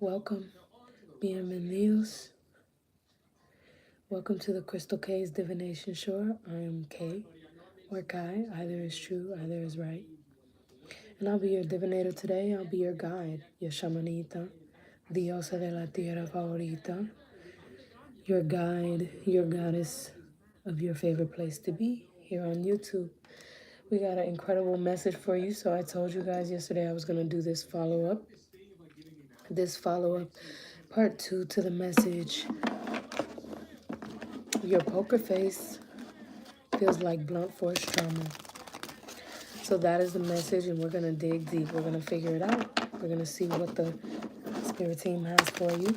Welcome, bienvenidos. Welcome to the Crystalcays Divination Shore. I am Kay, or Kai. Either is true, either is right. And I'll be your divinator today. I'll be your guide, your shamanita, diosa de la tierra favorita, your guide, your goddess of your favorite place to be here on YouTube. We got an incredible message for you. So I told you guys yesterday I was going to do this follow-up. Part 2 to the message. Your poker face feels like blunt force trauma. So that is the message, and we're going to dig deep. We're going to figure it out. We're going to see what the spirit team has for you.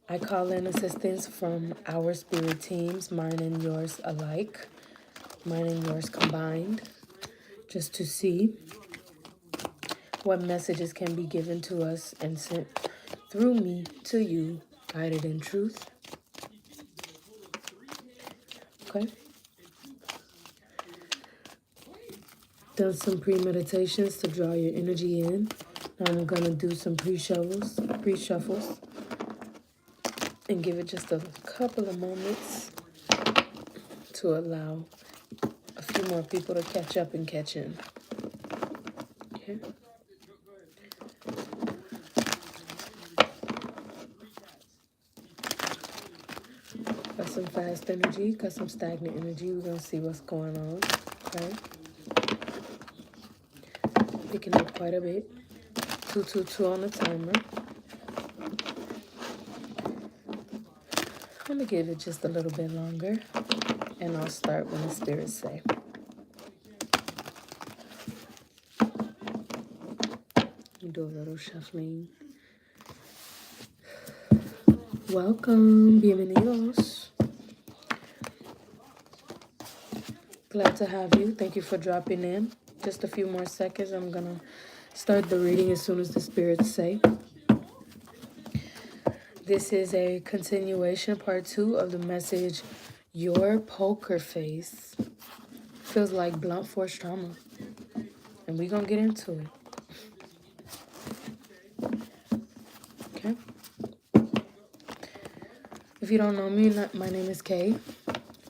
I call in assistance from our spirit teams, mine and yours alike, mine and yours combined, just to see what messages can be given to us and sent through me to you, guided in truth. Okay? Done some pre-meditations to draw your energy in. Now I'm going to do some pre-shuffles, and give it just a couple of moments to allow a few more people to catch up and catch in. Okay? Got some fast energy, got some stagnant energy. We're going to see what's going on. Okay? Picking up quite a bit. 222 on the timer. I'm going to give it just a little bit longer, and I'll start when the spirits say. Do a little shuffling. Welcome, bienvenidos. Glad to have you. Thank you for dropping in. Just a few more seconds. I'm going to start the reading as soon as the spirits say. This is a continuation, part 2 of the message, your poker face feels like blunt force trauma. And we're going to get into it. Okay? If you don't know me, my name is Kay.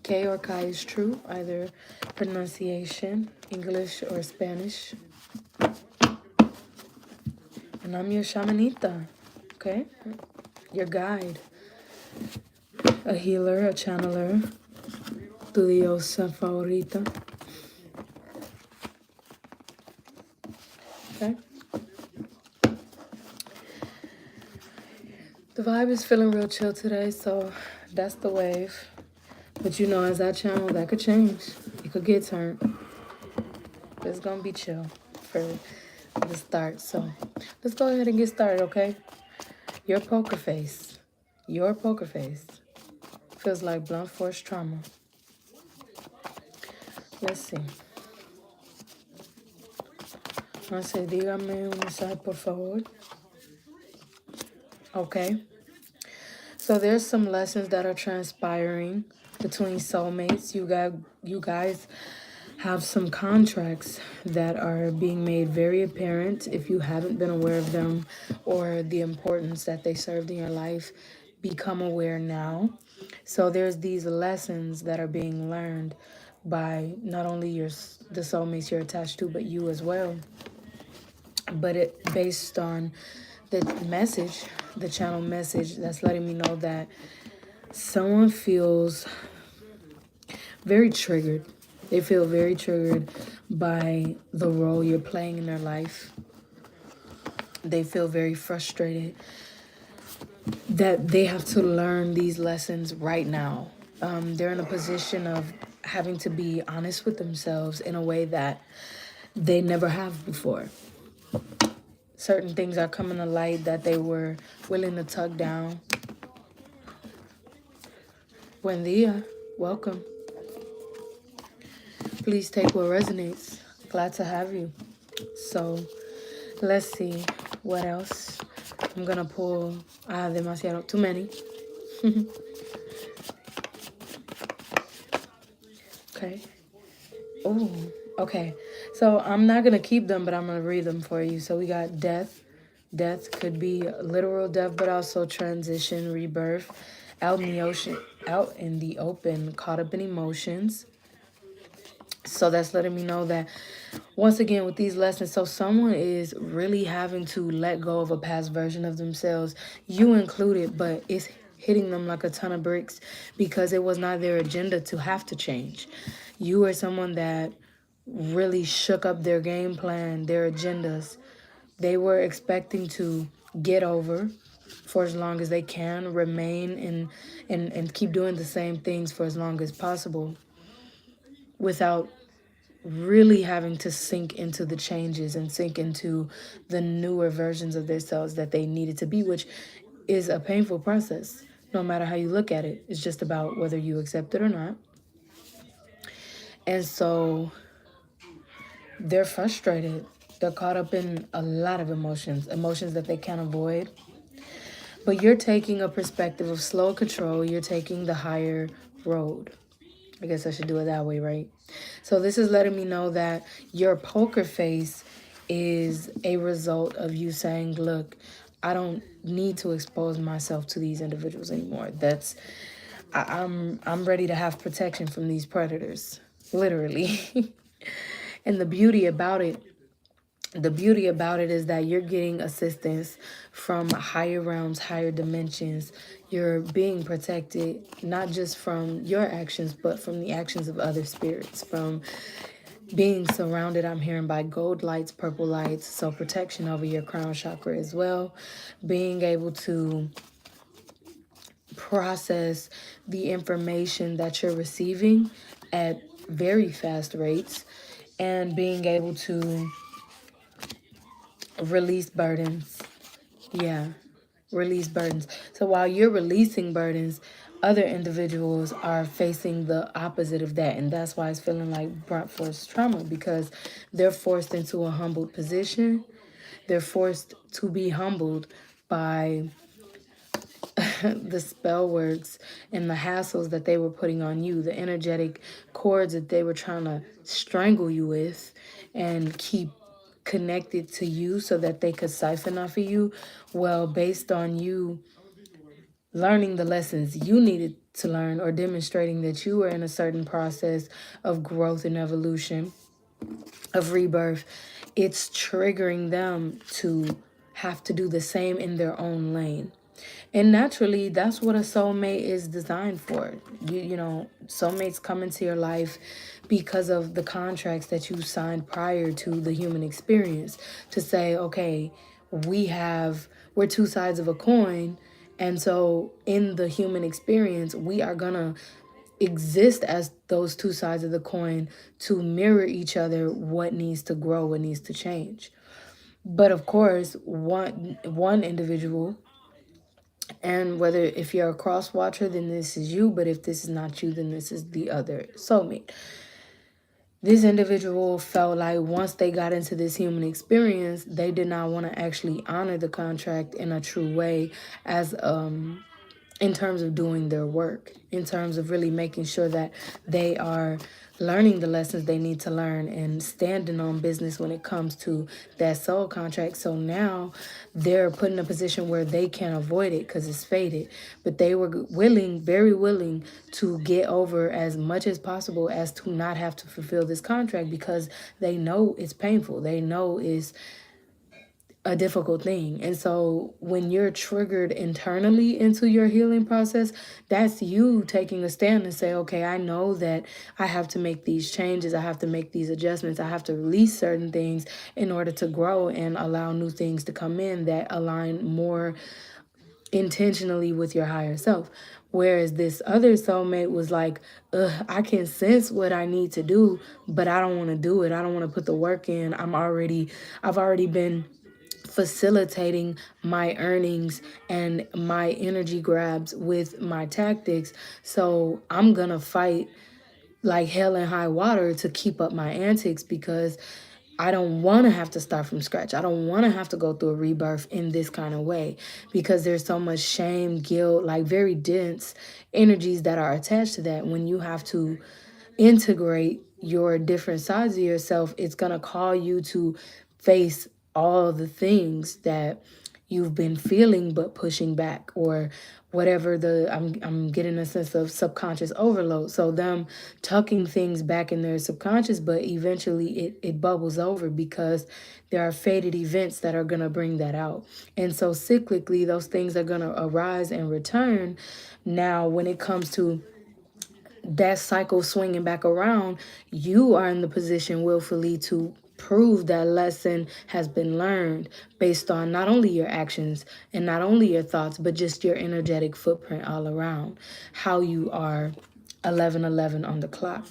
Kay or Kai is true, either pronunciation, English or Spanish. And I'm your shamanita, okay? Your guide, a healer, a channeler, tu diosa favorita. Okay? The vibe is feeling real chill today, so that's the wave. But you know, as I channel, that could change. It could get turned. But it's gonna be chill for the start. So let's go ahead and get started, okay? Your poker face feels like blunt force trauma. Let's see. I say, dígame un mensaje, por favor. Okay. So there's some lessons that are transpiring between soulmates. You guys have some contracts that are being made very apparent. If you haven't been aware of them or the importance that they served in your life, become aware now. So there's these lessons that are being learned by not only the soulmates you're attached to, but you as well. But it based on the message, the channel message, that's letting me know that someone feels very triggered. They feel very triggered by the role you're playing in their life. They feel very frustrated that they have to learn these lessons right now. They're in a position of having to be honest with themselves in a way that they never have before. Certain things are coming to light that they were willing to tuck down. Buen dia. Welcome. Please take what resonates. Glad to have you. So let's see what else I'm gonna pull. I have demasiado, too many. Okay. Oh, okay. So I'm not gonna keep them, but I'm gonna read them for you. So we got death. Death could be literal death, but also transition, rebirth, out in the ocean, out in the open, caught up in emotions. So that's letting me know that once again with these lessons, so someone is really having to let go of a past version of themselves, you included, but it's hitting them like a ton of bricks because it was not their agenda to have to change. You are someone that really shook up their game plan, their agendas. They were expecting to get over for as long as they can, remain and keep doing the same things for as long as possible without really having to sink into the changes and sink into the newer versions of themselves that they needed to be, which is a painful process. No matter how you look at it, it's just about whether you accept it or not. And so they're frustrated. They're caught up in a lot of emotions, emotions that they can't avoid. But you're taking a perspective of slow control. You're taking the higher road. I guess I should do it that way, right? So this is letting me know that your poker face is a result of you saying, look, I don't need to expose myself to these individuals anymore. I'm ready to have protection from these predators, literally. And the beauty about it is that you're getting assistance from higher realms, higher dimensions. You're being protected, not just from your actions, but from the actions of other spirits, from being surrounded, I'm hearing, by gold lights, purple lights, so protection over your crown chakra as well. Being able to process the information that you're receiving at very fast rates and being able to release burdens. Yeah, release burdens. So while you're releasing burdens, other individuals are facing the opposite of that. And that's why it's feeling like blunt force trauma, because they're forced into a humbled position. They're forced to be humbled by the spell works and the hassles that they were putting on you, the energetic cords that they were trying to strangle you with and keep connected to you so that they could siphon off of you. Well, based on you learning the lessons you needed to learn or demonstrating that you were in a certain process of growth and evolution, of rebirth, it's triggering them to have to do the same in their own lane. And naturally, that's what a soulmate is designed for. Soulmates come into your life because of the contracts that you signed prior to the human experience to say, okay, we're two sides of a coin. And so in the human experience, we are going to exist as those two sides of the coin to mirror each other, what needs to grow, what needs to change. But of course, one individual, and whether if you're a cross watcher, then this is you. But if this is not you, then this is the other soulmate. This individual felt like once they got into this human experience, they did not want to actually honor the contract in a true way as in terms of doing their work, in terms of really making sure that they are learning the lessons they need to learn and standing on business when it comes to that soul contract. So now they're put in a position where they can't avoid it because it's fated. But they were willing, very willing, to get over as much as possible as to not have to fulfill this contract because they know it's painful. They know it's a difficult thing. And so when you're triggered internally into your healing process, that's you taking a stand and say, okay, I know that I have to make these changes. I have to make these adjustments. I have to release certain things in order to grow and allow new things to come in that align more intentionally with your higher self. Whereas this other soulmate was like, I can sense what I need to do, but I don't want to do it. I don't want to put the work in. I've already been facilitating my earnings and my energy grabs with my tactics. So I'm gonna fight like hell and high water to keep up my antics because I don't want to have to start from scratch. I don't want to have to go through a rebirth in this kind of way, because there's so much shame, guilt, like very dense energies that are attached to that. When you have to integrate your different sides of yourself, it's going to call you to face all the things that you've been feeling but pushing back, or whatever. I'm getting a sense of subconscious overload, so them tucking things back in their subconscious, but eventually it bubbles over, because there are fated events that are going to bring that out. And so cyclically those things are going to arise and return. Now when it comes to that cycle swinging back around, you are in the position willfully to prove that lesson has been learned, based on not only your actions and not only your thoughts, but just your energetic footprint all around, how you are 11:11 on the clock.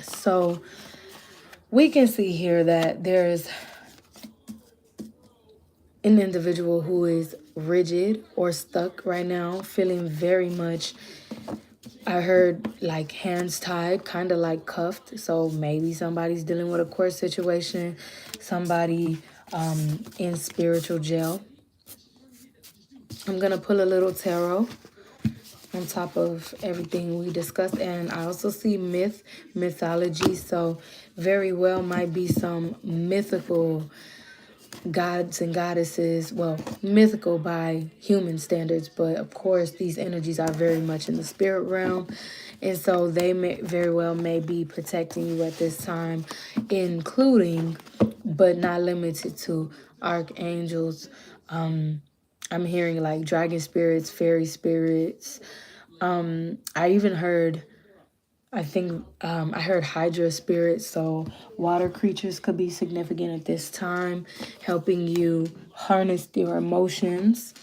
So we can see here that there's an individual who is rigid or stuck right now, feeling very much, I heard like hands tied, kind of like cuffed. So maybe somebody's dealing with a court situation, somebody in spiritual jail. I'm going to pull a little tarot on top of everything we discussed. And I also see mythology. So very well might be some mythical gods and goddesses, well, mythical by human standards, but of course these energies are very much in the spirit realm, and so they very well may be protecting you at this time, including but not limited to archangels. I'm hearing like dragon spirits, fairy spirits. I even heard, I think I heard Hydra spirits, so water creatures could be significant at this time, helping you harness your emotions.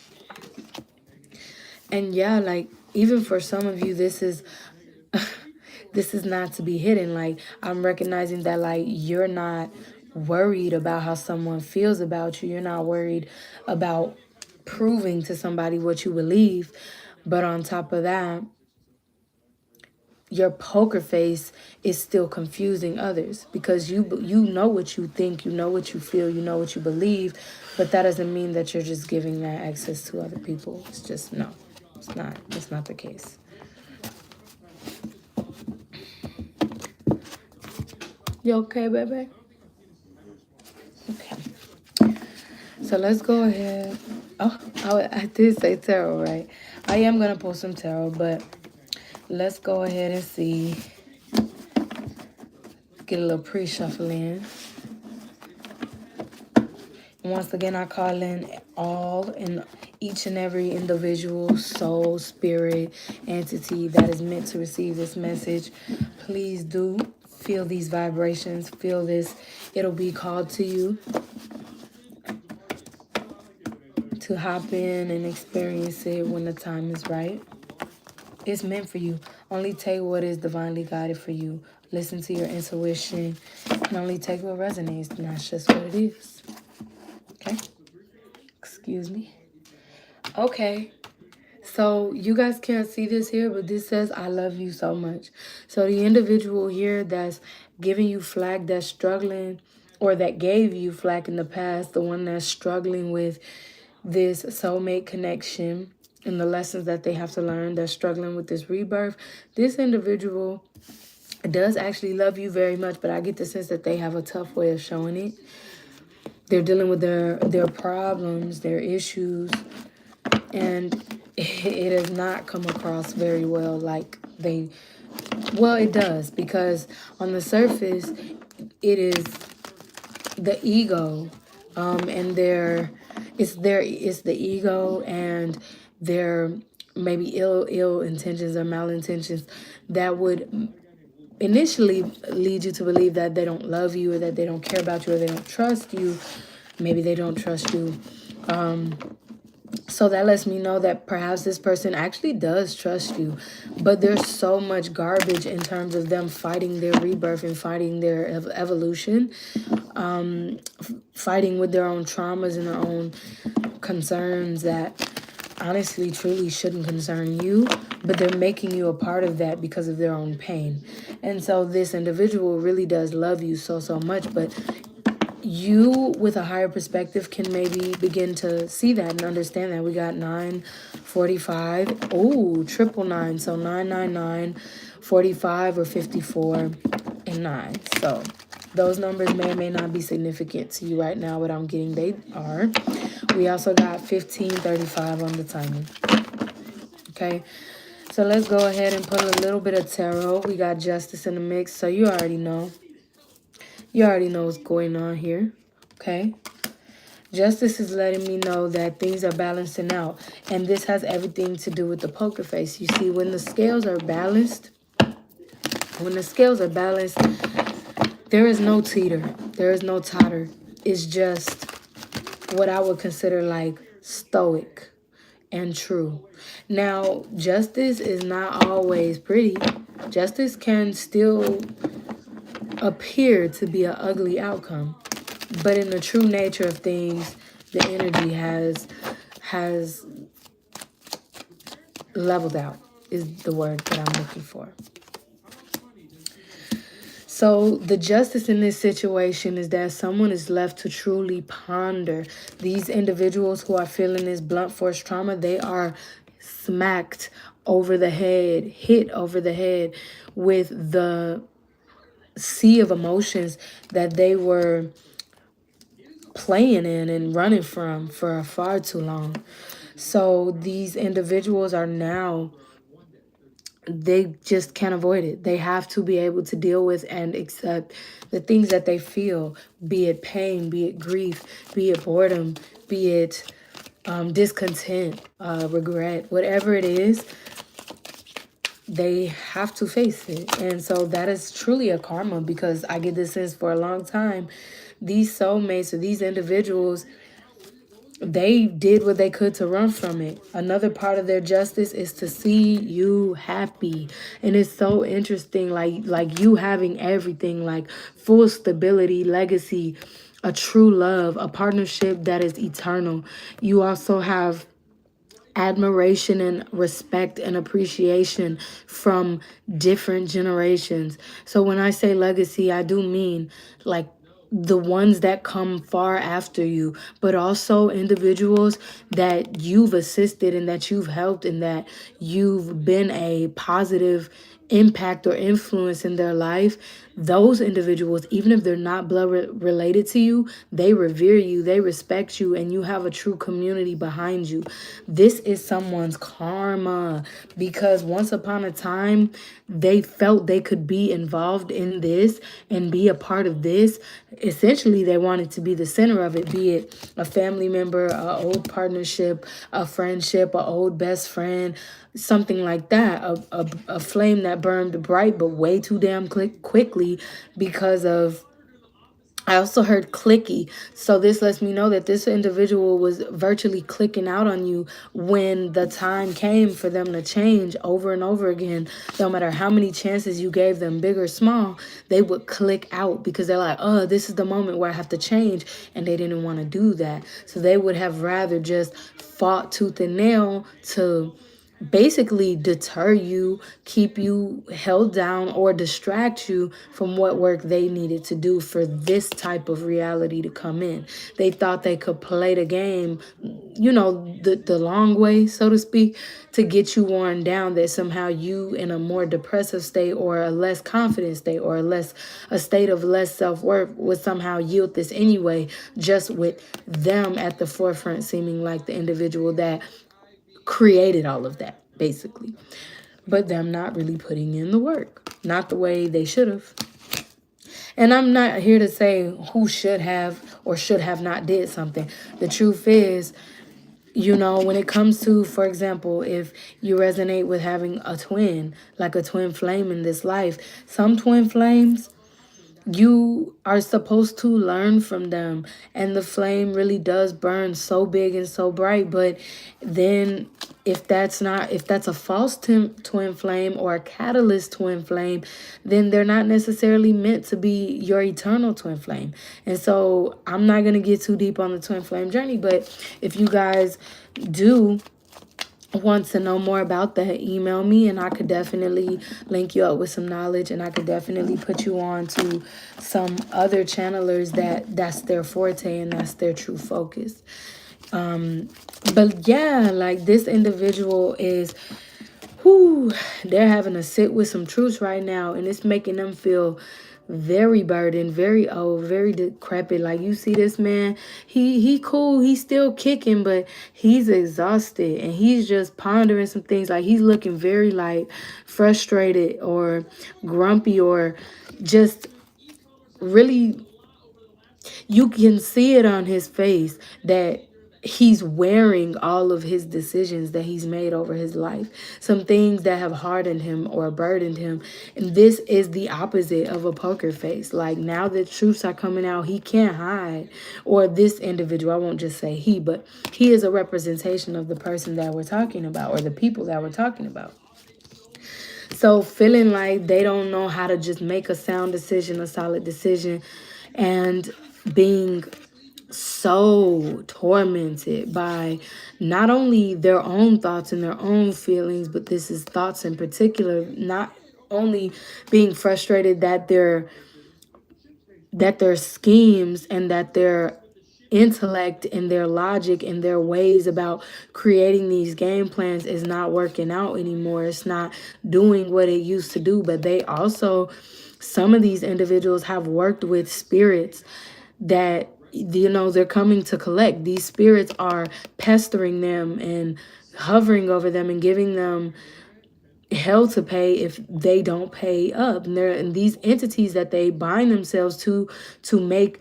And yeah, like even for some of you, this is this is not to be hidden. Like I'm recognizing that like you're not worried about how someone feels about you. You're not worried about proving to somebody what you believe. But on top of that, your poker face is still confusing others, because you know what you think, you know what you feel, you know what you believe, but that doesn't mean that you're just giving that access to other people. It's just no, it's not the case. You okay, baby? Okay, so let's go ahead. Oh, I did say tarot, right? I am gonna pull some tarot, but let's go ahead and see. Get a little pre-shuffle in. Once again, I call in all and each and every individual, soul, spirit, entity that is meant to receive this message. Please do feel these vibrations, feel this. It'll be called to you to hop in and experience it when the time is right. It's meant for you. Only take what is divinely guided for you. Listen to your intuition and only take what resonates, and that's just what it is. Okay? Excuse me. Okay. So you guys can't see this here, but this says, I love you so much. So the individual here that's giving you flack, that's struggling, or that gave you flack in the past, the one that's struggling with this soulmate connection and the lessons that they have to learn, that's struggling with this rebirth, this individual does actually love you very much, but I get the sense that they have a tough way of showing it. They're dealing with their problems, their issues, and it has not come across very well. Like well, it does, because on the surface it is the ego, and it's the ego and their maybe ill intentions or malintentions that would initially lead you to believe that they don't love you, or that they don't care about you, or they don't trust you. Maybe they don't trust you. So that lets me know that perhaps this person actually does trust you, but there's so much garbage in terms of them fighting their rebirth and fighting their evolution, fighting with their own traumas and their own concerns that honestly, truly shouldn't concern you, but they're making you a part of that because of their own pain. And so this individual really does love you so, so much, but you with a higher perspective can maybe begin to see that and understand that. We got 945. Oh, triple nine. So 999, 45, or 54, and 9. So those numbers may or may not be significant to you right now, but I'm getting they are. We also got 1535 on the timing. Okay. So let's go ahead and put a little bit of tarot. We got justice in the mix. So you already know. You already know what's going on here. Okay. Justice is letting me know that things are balancing out. And this has everything to do with the poker face. You see, when the scales are balanced, there is no teeter. There is no totter. It's just what I would consider like stoic and true. Now, justice is not always pretty. Justice can still appear to be an ugly outcome. But in the true nature of things, the energy has leveled out is the word that I'm looking for. So the justice in this situation is that someone is left to truly ponder. These individuals who are feeling this blunt force trauma, they are smacked over the head, hit over the head with the sea of emotions that they were playing in and running from for far too long. So these individuals are now, they just can't avoid it. They have to be able to deal with and accept the things that they feel, be it pain, be it grief, be it boredom, be it discontent, regret, whatever it is, they have to face it. And so that is truly a karma, because I get this sense for a long time. These soulmates or these individuals, they did what they could to run from it. Another part of their justice is to see you happy. And it's so interesting, like you having everything, like full stability, legacy, a true love, a partnership that is eternal. You also have admiration and respect and appreciation from different generations. So when I say legacy, I do mean like the ones that come far after you, but also individuals that you've assisted and that you've helped and that you've been a positive impact or influence in their life. Those individuals, even if they're not blood related to you, they revere you, they respect you, and you have a true community behind you. This is someone's karma, because once upon a time, they felt they could be involved in this and be a part of this. Essentially, they wanted to be the center of it, be it a family member, an old partnership, a friendship, an old best friend, something like that, a flame that burned bright but way too damn quickly because of, I also heard clicky. So this lets me know that this individual was virtually clicking out on you when the time came for them to change over and over again. No matter how many chances you gave them, big or small, they would click out because they're like, oh, this is the moment where I have to change. And they didn't want to do that. So they would have rather just fought tooth and nail to basically deter you, keep you held down, or distract you from what work they needed to do for this type of reality to come in. They thought they could play the game, you know, the long way, so to speak, to get you worn down, that somehow you in a more depressive state or a less confident state or a state of less self-worth would somehow yield this anyway, just with them at the forefront seeming like the individual that created all of that, basically. But them not really putting in the work, not the way they should have. And I'm not here to say who should have or should have not did something. The truth is, you know, when it comes to, for example, if you resonate with having a twin, like a twin flame in this life, some twin flames, you are supposed to learn from them, and the flame really does burn so big and so bright. But then if that's a false twin flame or a catalyst twin flame, then they're not necessarily meant to be your eternal twin flame. And so I'm not going to get too deep on the twin flame journey, but if you guys do want to know more about that, email me and I could definitely link you up with some knowledge, and I could definitely put you on to some other channelers that's their forte and that's their true focus. But yeah, like this individual is, whoo, they're having to sit with some truths right now, and it's making them feel very burdened, very old, very decrepit. Like, you see this man, he cool, he's still kicking, but he's exhausted and he's just pondering some things. Like, he's looking very like frustrated or grumpy, or just really, you can see it on his face that he's wearing all of his decisions that he's made over his life, some things that have hardened him or burdened him. And this is the opposite of a poker face. Like, now that truths are coming out, he can't hide. Or this individual, I won't just say he, but he is a representation of the person that we're talking about, or the people that we're talking about. So feeling like they don't know how to just make a sound decision, a solid decision, and being so tormented by not only their own thoughts and their own feelings, but this is thoughts in particular, not only being frustrated that their schemes and that their intellect and their logic and their ways about creating these game plans is not working out anymore. It's not doing what it used to do. But they also, some of these individuals have worked with spirits that, you know, they're coming to collect. These spirits are pestering them and hovering over them and giving them hell to pay if they don't pay up. And these entities that they bind themselves to make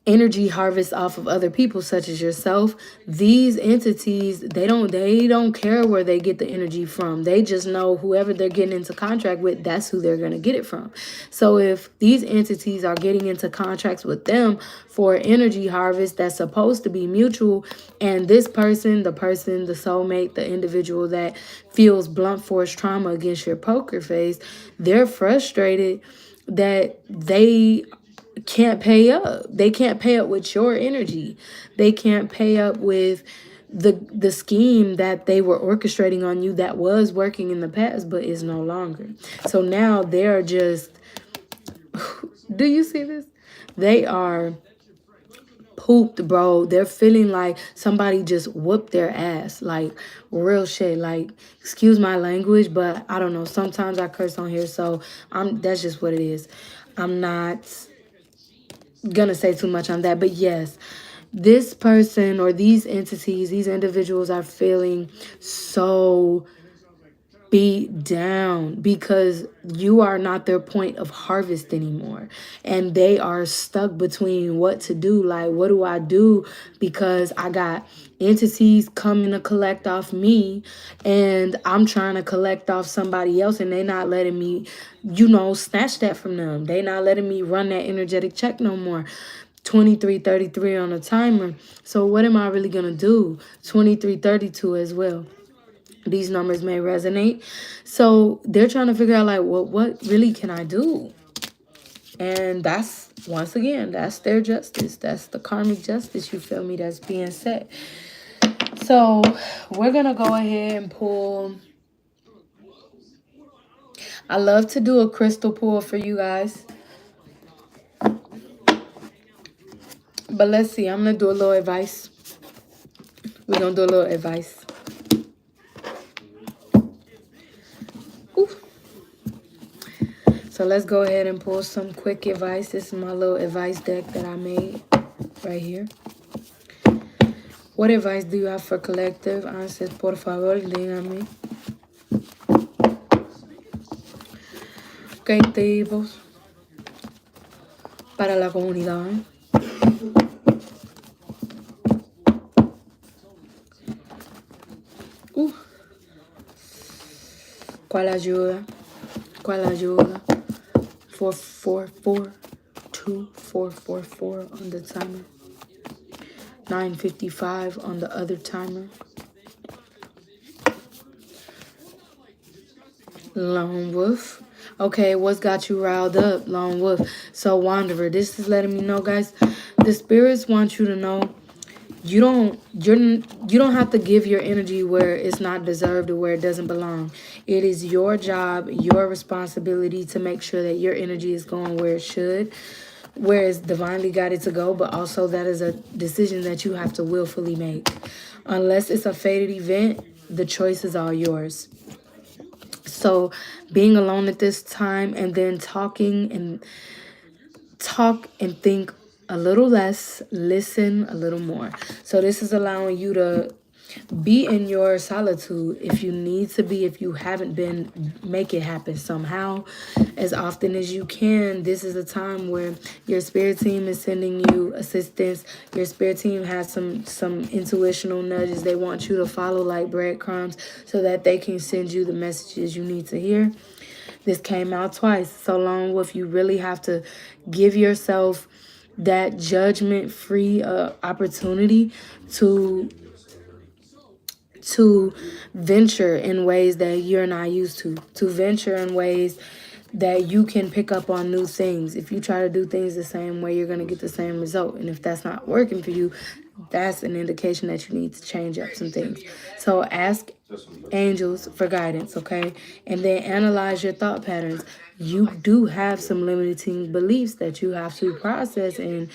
energy harvest off of other people, such as yourself. These entities, they don't care where they get the energy from. They just know whoever they're getting into contract with, that's who they're going to get it from. So if these entities are getting into contracts with them for energy harvest that's supposed to be mutual, and this person, the soulmate, the individual that feels blunt force trauma against your poker face, they're frustrated that they can't pay up. They can't pay up with your energy. They can't pay up with the scheme that they were orchestrating on you that was working in the past but is no longer. So now they're just, do you see this? They are pooped, bro. They're feeling like somebody just whooped their ass, like real shit. Like, excuse my language, but I don't know, sometimes I curse on here, so that's just what it is. I'm not gonna say too much on that, but yes, this person or these entities, these individuals are feeling so beat down because you are not their point of harvest anymore, and they are stuck between what to do. Like, what do I do? Because I got entities coming to collect off me, and I'm trying to collect off somebody else, and they not letting me, you know, snatch that from them. They not letting me run that energetic check no more. 2333 on a timer. So what am I really gonna do? 2332 as well. These numbers may resonate. So they're trying to figure out, like, what really can I do? And that's, once again, that's their justice. That's the karmic justice, you feel me, that's being set. So we're going to go ahead and pull. I love to do a crystal pull for you guys. But let's see. I'm going to do a little advice. We're going to do a little advice. Ooh. So let's go ahead and pull some quick advice. This is my little advice deck that I made right here. What advice do you have for collective? Answers, por favor, dígame. Creativos para la comunidad. ¿Cuál ayuda? ¿Cuál ayuda? 444 2444 on the timer. 955 on the other timer. Lone Wolf. Okay, what's got you riled up, Lone Wolf? So, Wanderer, this is letting me know, guys, the spirits want you to know You don't have to give your energy where it's not deserved or where it doesn't belong. It is your job, your responsibility to make sure that your energy is going where it should, where it's divinely guided to go, but also that is a decision that you have to willfully make. Unless it's a fated event, the choice is all yours. So being alone at this time and then talk and think a little less, listen a little more. So this is allowing you to be in your solitude if you need to be. If you haven't been, make it happen somehow as often as you can. This is a time where your spirit team is sending you assistance. Your spirit team has some intuitional nudges they want you to follow like breadcrumbs so that they can send you the messages you need to hear. This came out twice. So long with you really have to give yourself that judgment-free opportunity to venture in ways that you're not used to venture in ways that you can pick up on new things. If you try to do things the same way, you're going to get the same result. And if that's not working for you, that's an indication that you need to change up some things. So ask angels for guidance, okay? And then analyze your thought patterns. You do have some limiting beliefs that you have to process and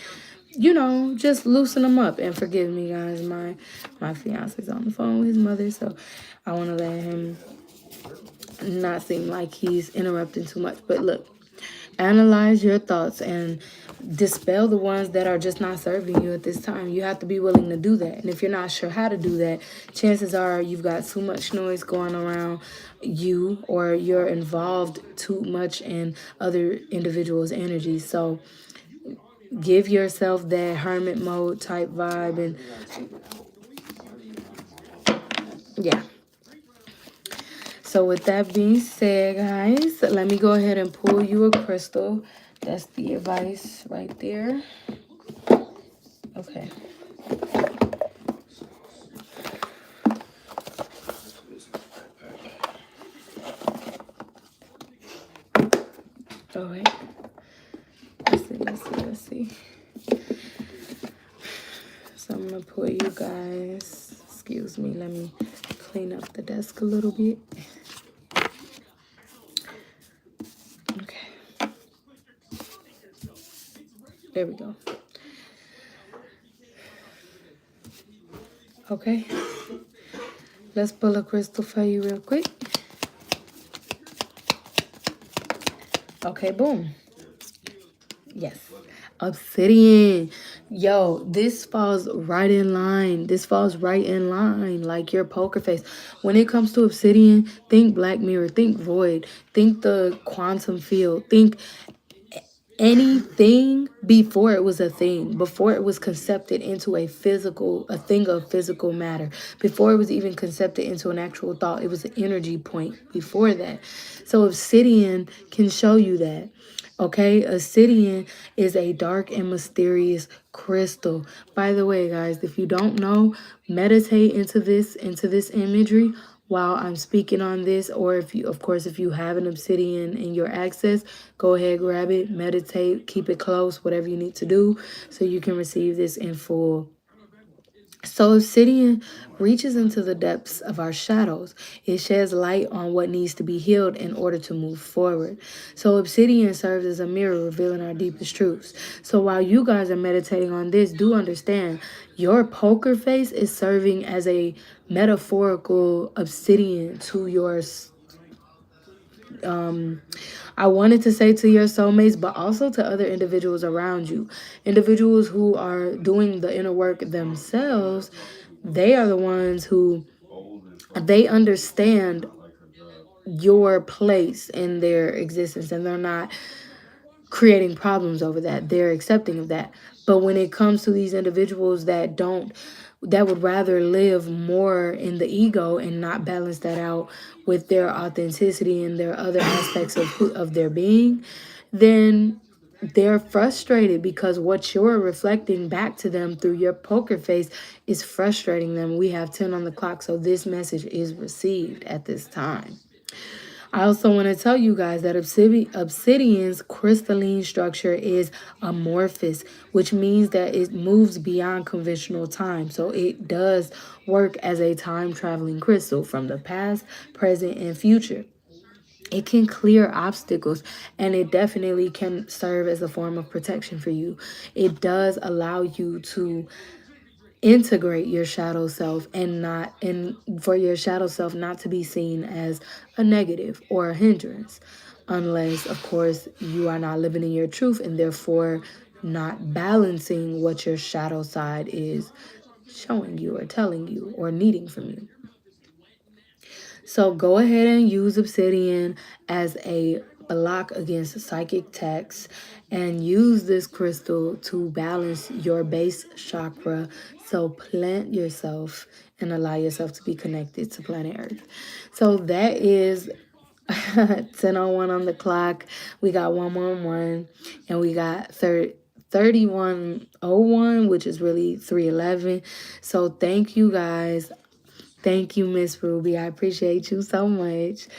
just loosen them up. And forgive me, guys, my fiance's on the phone with his mother, so I want to let him not seem like he's interrupting too much. But look, analyze your thoughts and dispel the ones that are just not serving you at this time. You have to be willing to do that. And if you're not sure how to do that, chances are you've got too much noise going around you, or you're involved too much in other individuals' energy. So give yourself that hermit mode type vibe. And yeah. So with that being said, guys, let me go ahead and pull you a crystal. That's the advice right there. Okay. All right. Let's see. So I'm going to pull you guys. Excuse me. Let me clean up the desk a little bit. Okay. There we go. Okay. Let's pull a crystal for you real quick. Okay, boom. Yes. Obsidian. Yo, this falls right in line. This falls right in line, like your poker face. When it comes to obsidian, think Black Mirror, think Void, think the quantum field, think anything before it was a thing, before it was concepted into a thing of physical matter, before it was even concepted into an actual thought. It was an energy point before that. So obsidian can show you that. Okay, obsidian is a dark and mysterious crystal. By the way, guys, if you don't know, meditate into this imagery while I'm speaking on this. Or if you have an obsidian in your access, go ahead, grab it, meditate, keep it close, whatever you need to do so you can receive this in full. So obsidian reaches into the depths of our shadows. It sheds light on what needs to be healed in order to move forward. So obsidian serves as a mirror revealing our deepest truths. So while you guys are meditating on this, do understand your poker face is serving as a metaphorical obsidian to your I wanted to say to your soulmates, but also to other individuals around you. Individuals who are doing the inner work themselves, they are the ones who, they understand your place in their existence, and they're not creating problems over that. They're accepting of that. But when it comes to these individuals that would rather live more in the ego and not balance that out with their authenticity and their other aspects of their being, then they're frustrated because what you're reflecting back to them through your poker face is frustrating them. We have 10 on the clock, so this message is received at this time. I also want to tell you guys that obsidian's crystalline structure is amorphous, which means that it moves beyond conventional time. So it does work as a time traveling crystal from the past, present, and future. It can clear obstacles, and it definitely can serve as a form of protection for you. It does allow you to integrate your shadow self, and for your shadow self not to be seen as a negative or a hindrance, unless of course you are not living in your truth and therefore not balancing what your shadow side is showing you or telling you or needing from you. So go ahead and use obsidian as a block against psychic attacks, and use this crystal to balance your base chakra. So plant yourself and allow yourself to be connected to planet Earth. So that is 10:01 on the clock. We got 111, and we got 3101, which is really 311. So thank you guys. Thank you, Miss Ruby. I appreciate you so much.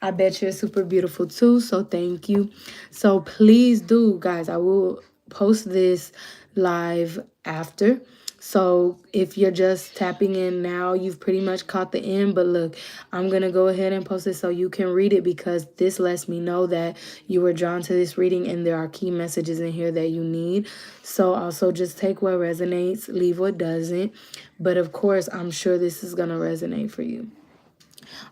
I bet you're super beautiful too, so thank you. So please do, guys, I will post this live after. So if you're just tapping in now, you've pretty much caught the end. But look, I'm going to go ahead and post it so you can read it, because this lets me know that you were drawn to this reading and there are key messages in here that you need. So also just take what resonates, leave what doesn't. But of course, I'm sure this is going to resonate for you.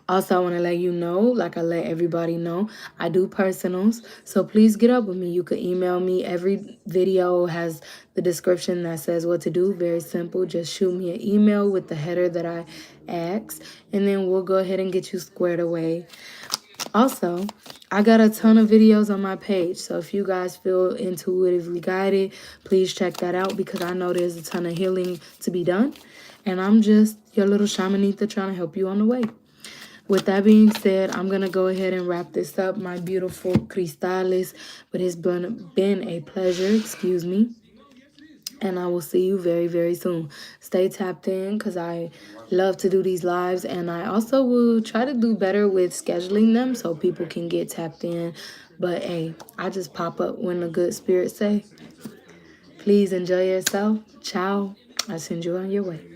Also, I want to let you know, like I let everybody know, I do personals. So please get up with me. You could email me. Every video has the description that says what to do. Very simple. Just shoot me an email with the header that I asked, and then we'll go ahead and get you squared away. Also, I got a ton of videos on my page. So if you guys feel intuitively guided, please check that out, because I know there's a ton of healing to be done. And I'm just your little shamanita trying to help you on the way. With that being said, I'm going to go ahead and wrap this up, my beautiful cristales. But it's been a pleasure, excuse me. And I will see you very, very soon. Stay tapped in, because I love to do these lives. And I also will try to do better with scheduling them so people can get tapped in. But hey, I just pop up when the good spirits say. Please enjoy yourself. Ciao. I send you on your way.